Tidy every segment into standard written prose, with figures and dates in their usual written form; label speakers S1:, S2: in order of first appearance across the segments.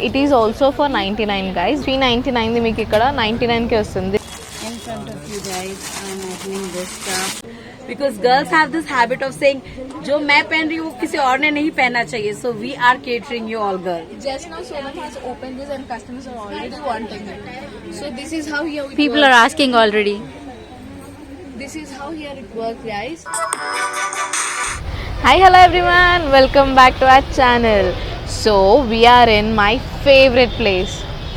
S1: It is also for 99 guys. 399 the మీకు ఇక్కడ 99 కి వస్తుంది.
S2: In front of you guys, I'm opening this stuff because girls have this habit of saying, "जो मैं पहन रही हूँ किसी और ने नहीं पहनना चाहिए." So we are catering you all girls.
S3: Just now Sonam has opened this and customers are already wanting it. So this is how here it
S4: People
S3: works.
S4: are asking already.
S3: This is how here it works, guys.
S1: Hi, hello everyone. Welcome back to our channel. So we are in my favorite place,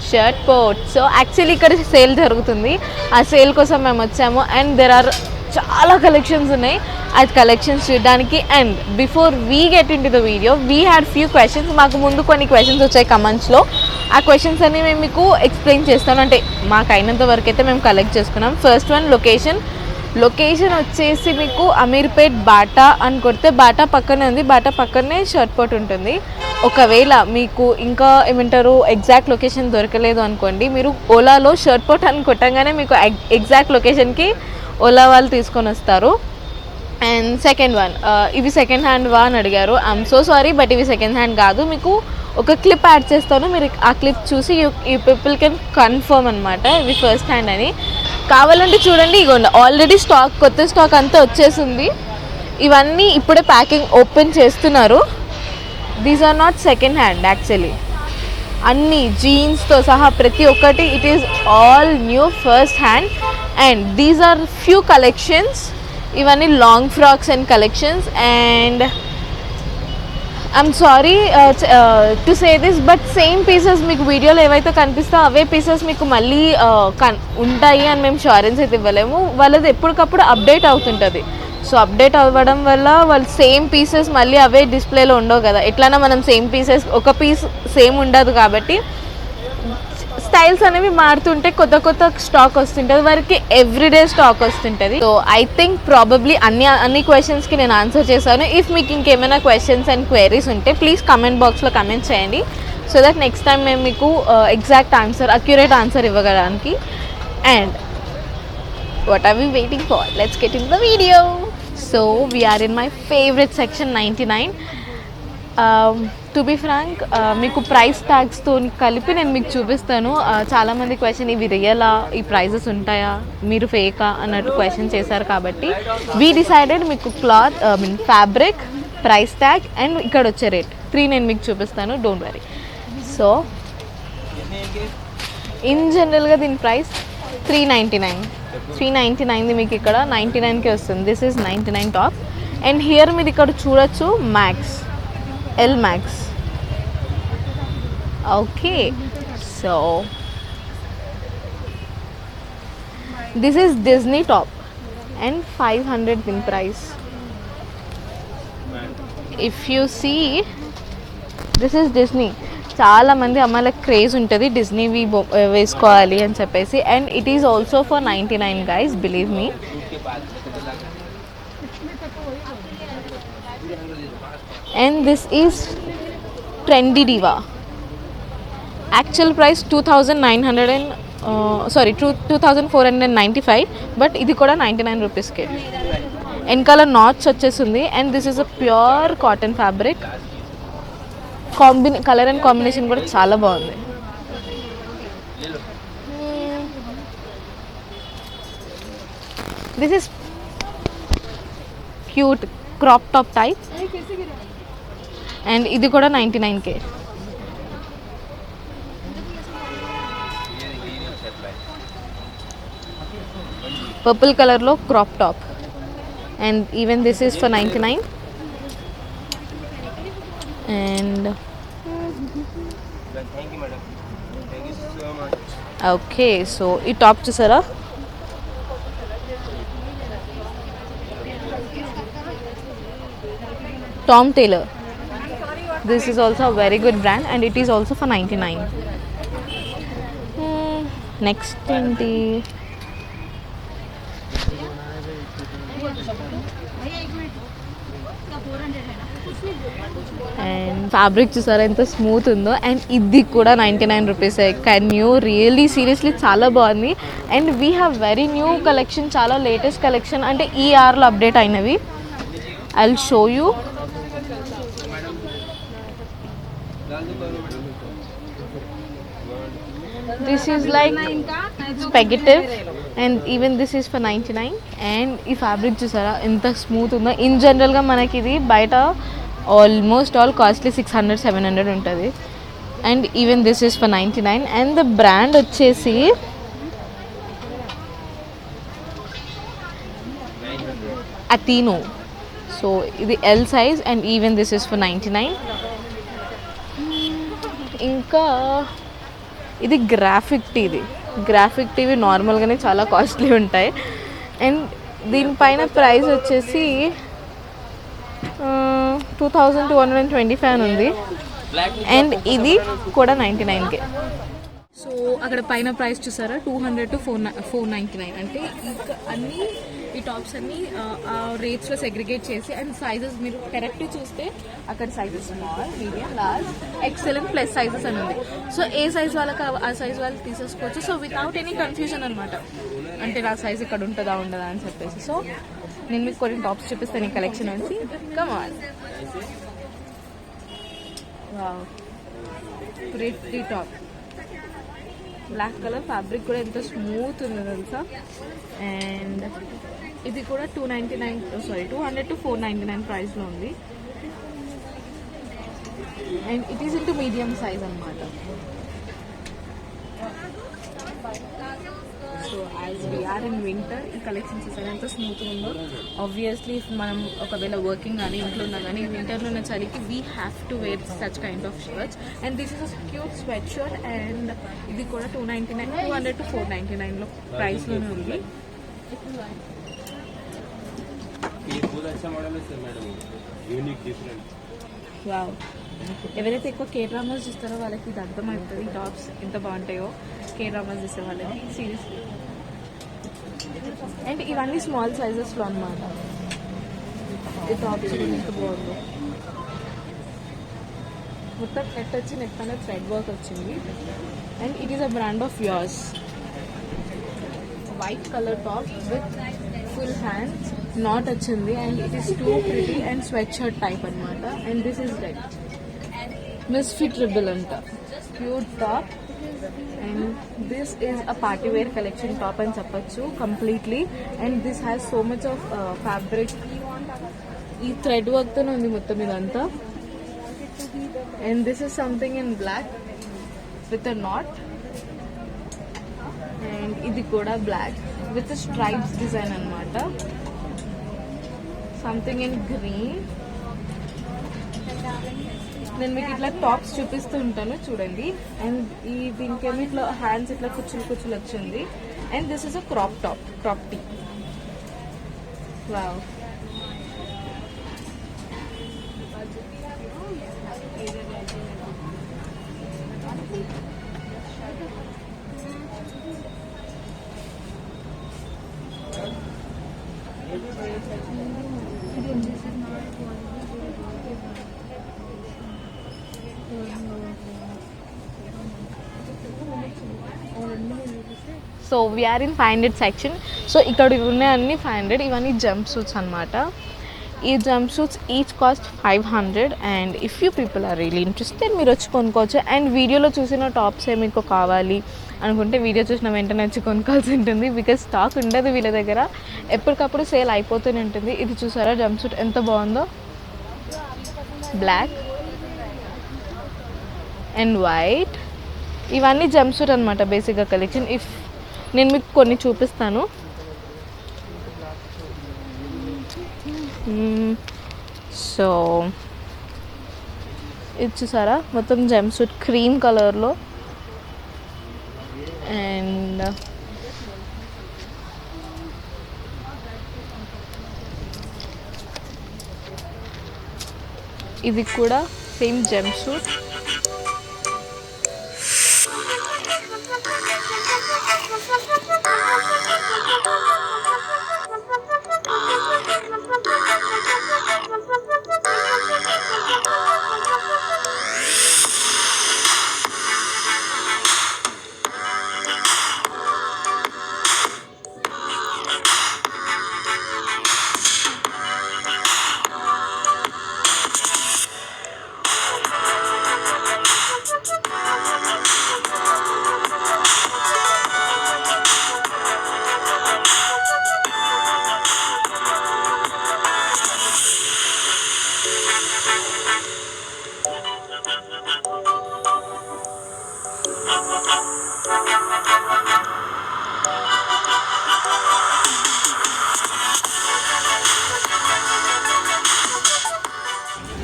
S1: shirt port. So actually ఇక్కడ sale జరుగుతుంది. ఆ sale కోసం మేము వచ్చాము and there are చాలా collections ఉన్నాయి. ఆ collections చూడడానికి and before we get in to the video we had few questions. మాకు ముందు కొన్ని క్వశ్చన్స్ వచ్చాయి కమెంట్స్లో. ఆ క్వశ్చన్స్ అన్ని మేము మీకు ఎక్స్ప్లెయిన్ చేస్తాను. అంటే మాకు అయినంత వరకు అయితే మేము కలెక్ట్ చేసుకున్నాం. ఫస్ట్ వన్ లొకేషన్ వచ్చేసి మీకు అమీర్పేట్ బాటా అని కొడితే బాటా పక్కనే ఉంది. బాటా పక్కనే షర్ట్ పోర్ట్ ఉంటుంది. ఒకవేళ మీకు ఇంకా ఏమంటారు ఎగ్జాక్ట్ లొకేషన్ దొరకలేదు అనుకోండి, మీరు ఓలాలో షర్ట్ పోర్ట్ అని కొట్టంగానే మీకు ఎగ్జాక్ట్ లొకేషన్కి ఓలా వాళ్ళు తీసుకొని వస్తారు. అండ్ సెకండ్ వన్, ఇవి సెకండ్ హ్యాండ్ వా అని అడిగారు. ఐఎమ్ సో సారీ బట్ ఇవి సెకండ్ హ్యాండ్ కాదు. మీకు ఒక క్లిప్ యాడ్ చేస్తాను, మీరు ఆ క్లిప్ చూసి యూ పీపుల్ కెన్ కన్ఫర్మ్ అనమాట ఇవి ఫస్ట్ హ్యాండ్ అని. కావాలంటే చూడండి, ఇగోండి ఆల్రెడీ స్టాక్, కొత్త స్టాక్ అంతా వచ్చేసింది. ఇవన్నీ ఇప్పుడే ప్యాకింగ్ ఓపెన్ చేస్తున్నారు. These are not second hand actually. అన్నీ జీన్స్తో సహా ప్రతి ఒక్కటి it is all new first hand. And these are few collections. ఇవన్నీ long frocks and collections. And I'm sorry to say this but same pieces మీకు వీడియోలో ఏవైతే కనిపిస్తాయో అవే పీసెస్ మీకు మళ్ళీ ఉంటాయి అని మేము షూరెన్స్ అయితే ఇవ్వలేము. వాళ్ళది ఎప్పటికప్పుడు అప్డేట్ అవుతుంటుంది. సో అప్డేట్ అవ్వడం వల్ల వాళ్ళు సేమ్ పీసెస్ మళ్ళీ అవే డిస్ప్లేలో ఉండవు కదా. ఎట్లన్నా మనం సేమ్ పీసెస్ ఒక పీస్ సేమ్ ఉండదు కాబట్టి స్టైల్స్ అనేవి మారుతుంటే కొత్త స్టాక్ వస్తుంటుంది. వారికి ఎవ్రీడే స్టాక్ వస్తుంటుంది. సో ఐ థింక్ ప్రాబబ్లీ అన్ని క్వశ్చన్స్కి నేను ఆన్సర్ చేశాను. ఇఫ్ మీకు ఇంకేమైనా క్వశ్చన్స్ అండ్ క్వైరీస్ ఉంటే ప్లీజ్ కమెంట్ బాక్స్లో కమెంట్ చేయండి. సో దట్ నెక్స్ట్ టైం మేము మీకు ఎగ్జాక్ట్ ఆన్సర్, అక్యురేట్ ఆన్సర్ ఇవ్వగలడానికి. And what are we waiting for? Let's get into the video. So we are in my favorite section 99. To be frank, మీకు price ట్యాగ్స్తో కలిపి నేను మీకు చూపిస్తాను. చాలామంది క్వశ్చన్ ఇవి రియలా, ఈ ప్రైజెస్ ఉంటాయా, మీరు ఫేకా అన్నట్టు క్వశ్చన్ చేశారు కాబట్టి వీ డిసైడెడ్ మీకు cloth fabric, price tag and ఇక్కడ వచ్చే రేట్ 3 నేను మీకు చూపిస్తాను. Don't worry. సో ఇన్ జనరల్గా దీని ప్రైస్ 399ది మీకు ఇక్కడ 99కి వస్తుంది. This is 99 top. And here మీరు ఇక్కడ చూడొచ్చు max, L max. Okay, so this is Disney top and 500 దీని price. If you see this is Disney. చాలామంది అమ్మాయిలకు క్రేజ్ ఉంటుంది డిజ్నీవి వేసుకోవాలి అని చెప్పేసి. And it is also for 99 guys, believe me. And this is trendy diva. Actual price 2495 but ఇది కూడా 99 రూపీస్కే. వెనకాల నాట్స్ వచ్చేసింది. And this is a pure cotton fabric. Colour and combination కూడా చాలా బాగుంది. This is cute crop top type. And ఇది కూడా 99K. పర్పుల్ కలర్లో crop top. And even this is for 99. And okay, so ఈ టాప్ చూసారా, Tom Tailor. This is also a very good brand and it is also for 99. Next ఏంటి, and fabric చూసారా ఎంత smooth ఉందో. And ఇది కూడా 99 rupees. Can you really seriously చాలా బాగుంది. And we have very new collection, చాలా లేటెస్ట్ కలెక్షన్, అంటే ఈ ఇయర్లో అప్డేట్ అయినవి. I will show you. This is like spaghetti and even this is for 99 and ఈ ఫ్యాబ్రిక్ చూసారా ఎంత స్మూత్ ఉందో. ఇన్ జనరల్గా మనకి ఇది బయట ఆల్మోస్ట్ ఆల్ కాస్ట్లీ 600-700 ఉంటుంది and even this is for 99 and the brand వచ్చేసి అతీనో. సో ఇది L size and even this is for 99. ఇంకా ఇది గ్రాఫిక్ టీవీ నార్మల్గానే చాలా కాస్ట్లీ ఉంటాయి అండ్ దీనిపైన ప్రైస్ వచ్చేసి 2225 అని ఉంది అండ్ ఇది కూడా 99K. సో అక్కడ పైన ప్రైస్ చూసారా 200 to 499 అంటే ఇంకా అన్నీ ఈ టాప్స్ అన్నీ ఆ రేట్స్లో సెగ్రిగేట్ చేసి అండ్ సైజెస్ మీరు కరెక్ట్ చూస్తే అక్కడ sizes small, medium, large, XL and plus sizes అని ఉంది. సో ఏ సైజ్ వాళ్ళకి ఆ సైజ్ వాళ్ళకి తీసేసుకోవచ్చు. సో వితౌట్ ఎనీ కన్ఫ్యూజన్ అనమాట, అంటే నా సైజ్ ఇక్కడ ఉంటుందా ఉండదా అని చెప్పేసి. సో నేను మీకు కొన్ని టాప్స్ చూపిస్తాను ఈ కలెక్షన్ నుంచి. Come on. Wow, pretty top, black colour fabric కూడా ఎంత స్మూత్ ఉందో తెలుసా. అండ్ ఇది కూడా 200 to 499 ప్రైస్లో ఉంది and it is into medium size అనమాట. So as we're in winter ఈ కలెక్షన్స్ చూసారు ఎంత స్మూత్గా ఉందో. ఆబ్వియస్లీ మనం ఒకవేళ వర్కింగ్ కానీ ఇంట్లో ఉన్నా కానీ వింటర్లో ఉన్న చలికి we have to wear such kind of shirts and this is a cute sweat shirt and ఇది కూడా 200 to 499 ప్రైస్లోనే ఉంది. వావ్, ఎవరైతే ఎక్కువ కే డ్రామాస్ చూస్తారో వాళ్ళకి ఇది అర్థమవుతుంది ఈ టాప్స్ ఎంత బాగుంటాయో కే డ్రామాస్ చూసే వాళ్ళకి సీరియస్లీ. అండ్ ఇవన్నీ స్మాల్ సైజెస్లో అనమాట. ఈ టాప్స్ ఎంత బాగుందో, మొత్తం నెట్ వచ్చి నెట్ పైన థ్రెడ్ వర్క్ వచ్చింది and it is a brand of yours. White colour top with full hands knot వచ్చింది and it is too pretty and sweatshirt type అనమాట. And this is red misfit రిబుల్ అంట, cute top and this is a party wear collection top అని చెప్పచ్చు completely. And this has so much of fabric, ఈ thread వర్క్తోనే ఉంది మొత్తం ఇదంతా. And this is something in black with a knot and ఇది కూడా బ్లాక్ విత్ స్ట్రైప్స్ డిజైన్ అనమాట. Something in green. నేను మీకు ఇట్లా టాప్స్ చూపిస్తూ ఉంటాను చూడండి. అండ్ ఈ దీనికేమో ఇట్లా హ్యాండ్స్ ఇట్లా కుచ్చులు వచ్చింది and this is a crop tee. Wow, so we're in 500 section. So ఇక్కడ ఉన్నాయి అన్ని 500. ఇవన్నీ జంప్ సూట్స్ అనమాట. ఈ jumpsuits each cost 500 and if you people are really interested మీరు వచ్చి కొనుక్కోవచ్చు. అండ్ వీడియోలో చూసిన టాప్సే మీకు కావాలి అనుకుంటే వీడియో చూసిన వెంటనే వచ్చి కొనుక్కోవాల్సి ఉంటుంది బికాజ్ స్టాక్ ఉండదు వీళ్ళ దగ్గర, ఎప్పటికప్పుడు సేల్ అయిపోతూనే ఉంటుంది. ఇది చూసారా జంప్ సూట్ ఎంత బాగుందో, బ్లాక్ అండ్ వైట్. ఇవన్నీ జంప్ సూట్ అనమాట బేసిక్గా కలెక్షన్. ఇఫ్ నేను మీకు కొన్ని చూపిస్తాను. సో ఇది చూసారా మొత్తం జంప్ సూట్ క్రీమ్ కలర్లో అండ్ ఇది కూడా same jump suit.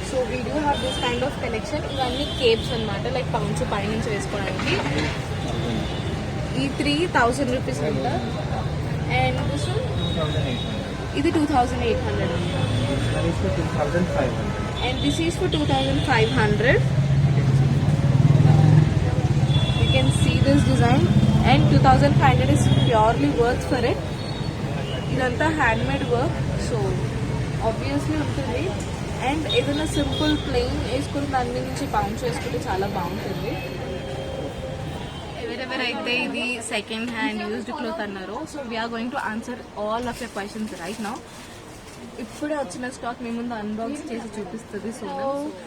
S1: So we do have this kind of collection. ఇవన్నీ కేప్స్ అనమాట, లైక్ పౌండ్స్ పై నుంచి వేసుకోవడానికి. ఈ 3000 రూపీస్ అంట. అండ్ దిస్ ఇది 2800 and this is for 2500. You can see this design and 2500 is purely worth for it. ఇదంతా handmade work, so obviously ఉంటుంది. And ఏదైనా సింపుల్ ప్లెయిన్ వేసుకుని దాని మీద నుంచి పౌండ్స్ వేసుకుంటే చాలా బాగుంటుంది. ఎవరెవరైతే ఇది సెకండ్ హ్యాండ్ యూజ్డ్ క్లోత్ అన్నారో, so we're going to answer all of your questions right now. ఇప్పుడే వచ్చిన స్టాక్ మీ ముందు అన్బాక్స్ చేసి చూపిస్తుంది. So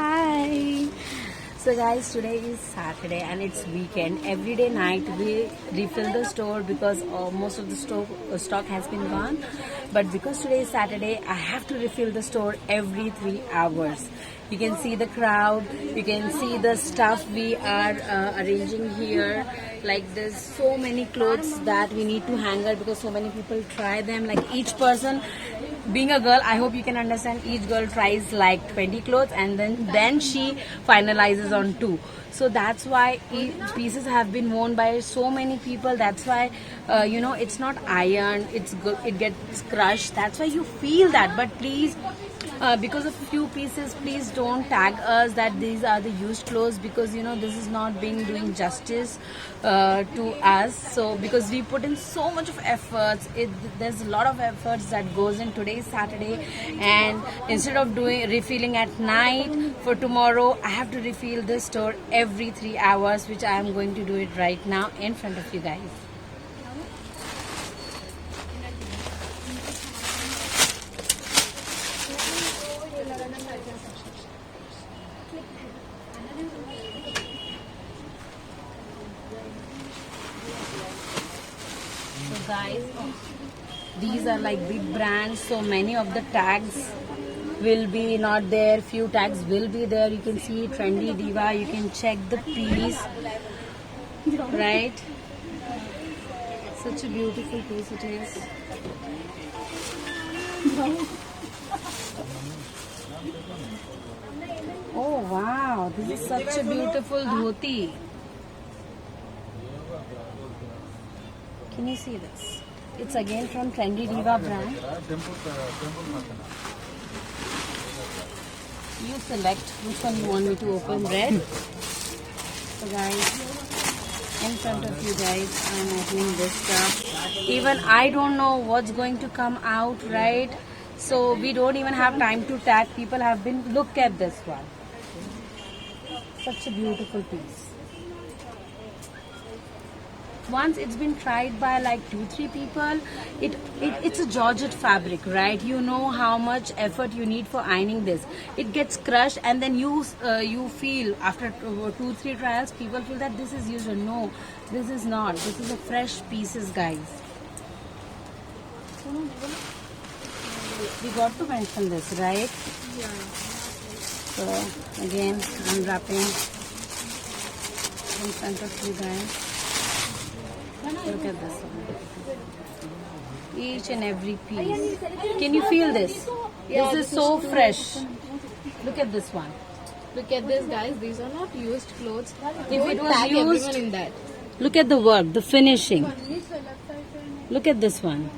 S2: Hi. So guys, today is Saturday and it's weekend. Every day night we refill the store because most of the stock has been gone. But because today is Saturday, I have to refill the store every 3 hours. You can see the crowd. You can see the stuff we are arranging here. Like there's so many clothes that we need to hang out because so many people try them. Like each person, being a girl, I hope you can understand, each girl tries like 20 clothes and then she finalizes on 2. So that's why pieces have been worn by so many people. That's why it's not ironed, it gets crushed. That's why you feel that. But please, because of few pieces, please don't tag us that these are the used clothes, because this is not being doing justice to us. So because we put in so much of efforts, there's a lot of efforts that goes in. Today's Saturday, and instead of doing refilling at night for tomorrow, I have to refill this store every 3 hours, which I am going to do it right now in front of you guys. So guys, these are like big brands, so many of the tags will be not there, few tags will be there. You can see Trendy Diva, you can check the piece, right? Such a beautiful piece it is. Oh wow, this is such a beautiful dhoti. Can you see this? It's again from Trendy Diva brand. You select which one you want me to open. Red. So guys, in front of you guys, I'm opening this stuff. Even I don't know what's going to come out, right? So we don't even have time to tag. People have been, look at this one. Such a beautiful piece. Once it's been tried by like 2-3 people, it's a georgette fabric, right? You know how much effort you need for ironing this. It gets crushed, and then you feel after 2-3 trials, people feel that this is used. No, this is not. This is a fresh pieces, guys. We got to mention this, right?
S3: Yeah.
S2: So again, unwrapping in front of you guys. Look at this one. Each and every piece. Can you feel this? This is so fresh. Look at this one.
S1: look at this, guys. These are not used clothes.
S2: If it was
S1: Tag
S2: used,
S1: everyone in that.
S2: look at the work, the finishing. Look at this one.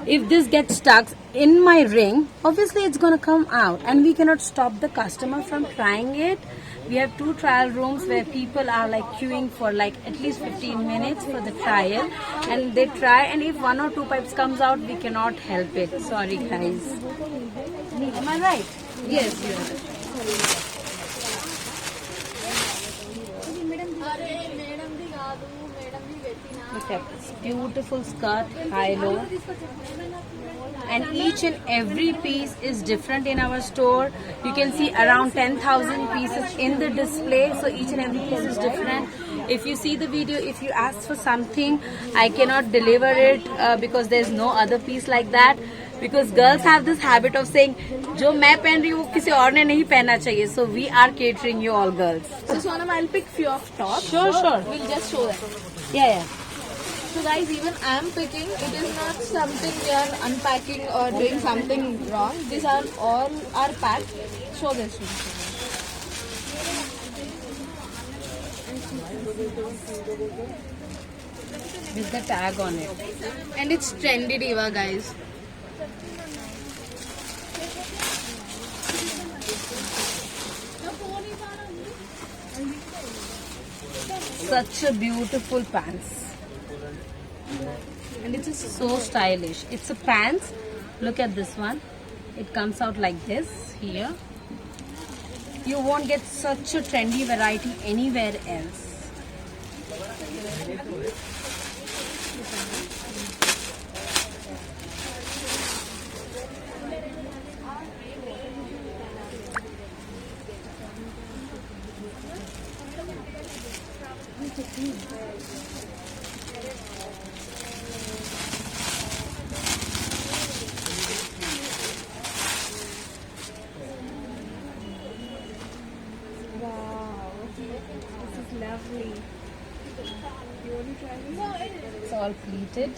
S2: If this gets stuck in my ring, obviously it's going to come out, and we cannot stop the customer from trying it. We have 2 trial rooms where people are like queuing for like at least 15 minutes for the trial, and they try, and if 1 or 2 pipes comes out, we cannot help it. Sorry guys. Am I right?
S1: Yes, you are.
S2: Look at this beautiful skirt, high-low. And each and every piece is different in our store. You can see around 10,000 pieces in the display, so each and every piece is different. If you see the video, if you ask for something, I cannot deliver it because there's no other piece like that. Because girls have this habit of saying, "जो मैं पहन रही हूँ वो किसी और ने नहीं पहनना चाहिए." So we are catering you all girls.
S3: So Sonam, I'll pick few of tops.
S2: Sure,
S3: So
S2: sure.
S3: We'll just show them.
S2: Yeah.
S3: So guys, even I'm picking. It is not something we are unpacking or doing something wrong. These are all are packed. Show this one.
S2: With the tag on it.
S3: And it's trendy diva, guys.
S2: Such a beautiful pants. And it is so stylish. It's a pants. Look at this one. It comes out like this here. You won't get such a trendy variety anywhere else. It's all pleated.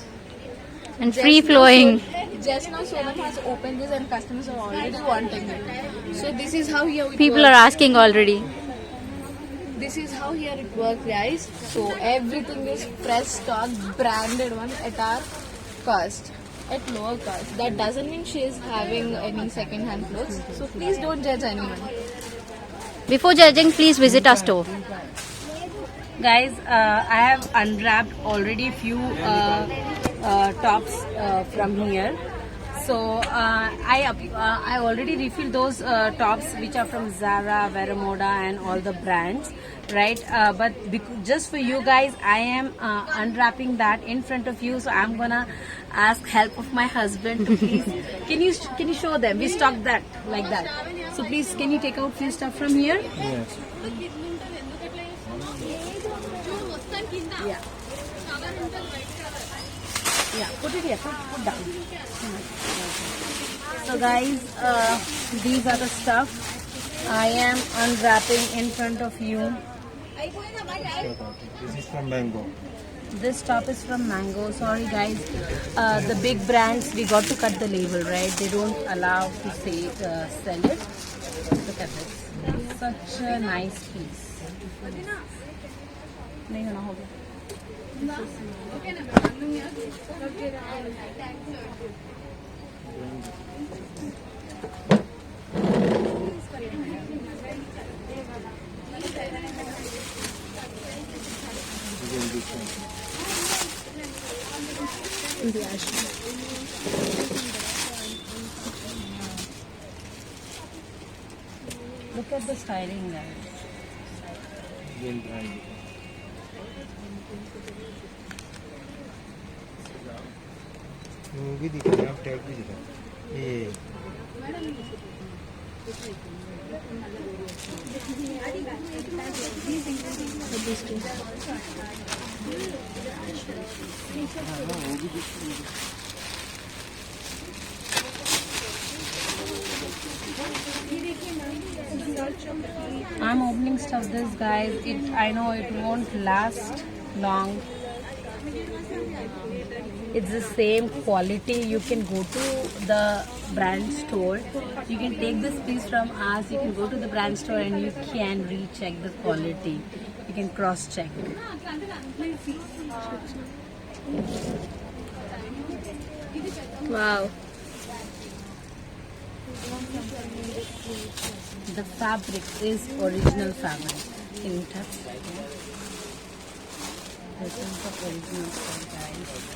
S1: And free flowing.
S3: Just now Sonam has opened this and customers are already wanting it. So this is how here it
S1: People
S3: works.
S1: are asking already.
S3: This is how here it works, guys. So everything is fresh stock, branded one at our cost, at lower cost. That doesn't mean she is having any second-hand clothes. So please don't judge anyone.
S1: Before judging, please visit our store.
S2: Guys, I have unwrapped already few tops from here. So I already refilled those tops which are from Zara, Veramoda and all the brands, right? But just for you guys, I am unwrapping that in front of you. So I'm gonna ask help of my husband to please. Can you show them? We stocked that like that. So please, can you take out few stuff from here?
S4: Yes.
S2: Yeah. Yeah, put it here, put down. So guys, these are the stuff I am unwrapping in front of you.
S4: This is from Mango.
S2: This top is from Mango. Sorry guys, the big brands, we got to cut the label, right? They don't allow to say sell it. Look at this. Such a nice piece. नहीं होना हो गया. Look at the styling, guys.
S4: Again, brand. वो भी दिख रहा है, आप टैग भी दिखा ये
S2: I'm opening stuff this guys. I know it won't last long. It's the same quality. You can go to the brand store. You can take this piece from us. You can go to the brand store and you can recheck the quality. You can cross check.
S1: Wow.
S2: The fabric is original fabric. Can you touch? This is the original stuff, guys.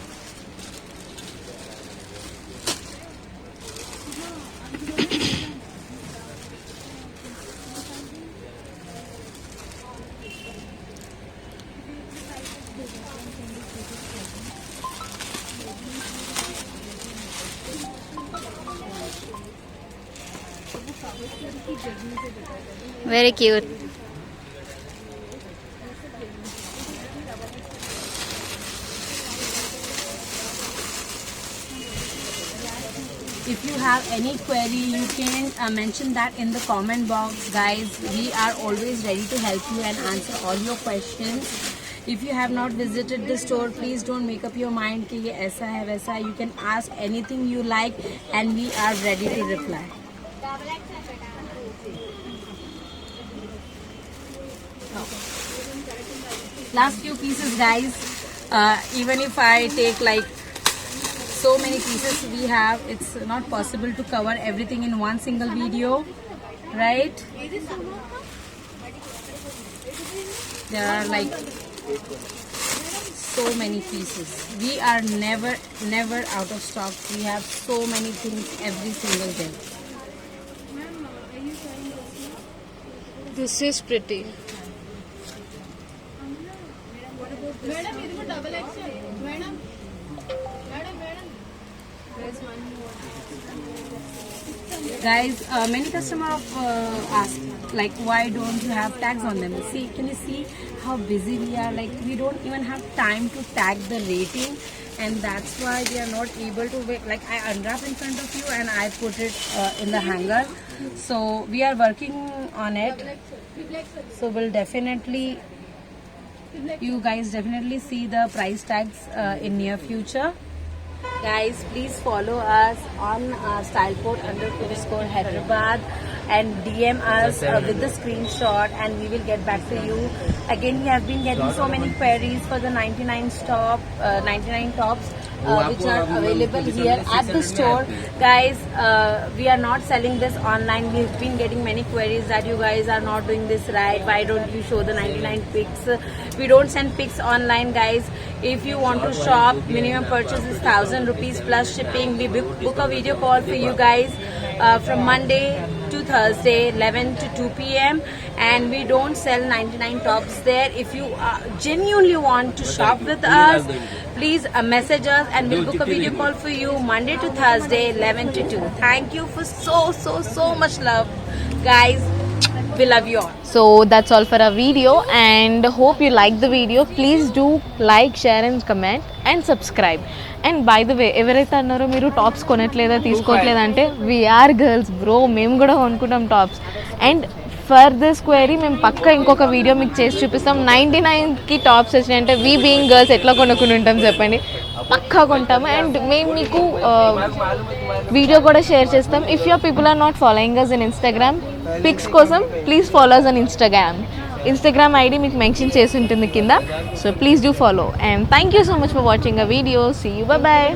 S1: Very cute.
S2: if you have any query, you can mention that in the comment box, guys. We are always ready to help you and answer all your questions. If you have not visited the store, please don't make up your mind कि ये ऐसा है वैसा है. You can ask anything you like and we are ready to reply. Last few pieces, guys. Even if I take like so many pieces we have, it's not possible to cover everything in one single video, right? There are like so many pieces. We are never out of stock. We have so many things every single day.
S1: This is pretty.
S3: Madam, ఇది కూడా double XL. Madam. There's one more.
S2: Guys, many customers ask like, why don't you have tags on them? See, can you see how busy we are? Like, we don't even have time to tag the rating, and that's why we are not able to wait. Like, I unwrap in front of you and I put it in the hanger. So we are working on it. So we'll definitely, you guys definitely see the price tags in near future. Guys, please follow us on styleport__ Hyderabad and DM us with the screenshot and we will get back to you. Again, we have been getting so many queries for the 99 tops which are available here at the store. Guys, we are not selling this online. We've been getting many queries that you guys are not doing this right. Why don't you show the 99 pics? We don't send pics online, guys. If you want to shop, minimum purchase is 1,000 rupees plus shipping. We book a video call for you guys from Monday to Thursday 11 to 2 p.m. and we don't sell 99 tops there. If you genuinely want to shop with us, please message us and we'll book a video call for you Monday to Thursday 11 to 2. Thank you for so much love, guys. We love you all.
S1: So that's all for our video and hope you like the video. Please do like, share and comment and subscribe. And by the way, ఎవరైతే అన్నారో మీరు tops కొనట్లేదా తీసుకోవట్లేదా అంటే we are girls bro, మేము కూడా కొనుక్కుంటాం tops. And for this query మేము పక్క ఇంకొక వీడియో మీకు చేసి చూపిస్తాం. 99కి టాప్స్ వచ్చినాయంటే వీ బీయింగ్ గర్ల్స్ ఎట్లా కొనుక్కుని ఉంటాం చెప్పండి, పక్కా కొంటాము. అండ్ మేము మీకు వీడియో కూడా షేర్ చేస్తాం. If your people are not following us in Instagram pics కోసం, please follow us on Instagram ID మీకు మెన్షన్ చేసి ఉంటుంది కింద. So please do follow and thank you so much for watching a video. See you, bye bye.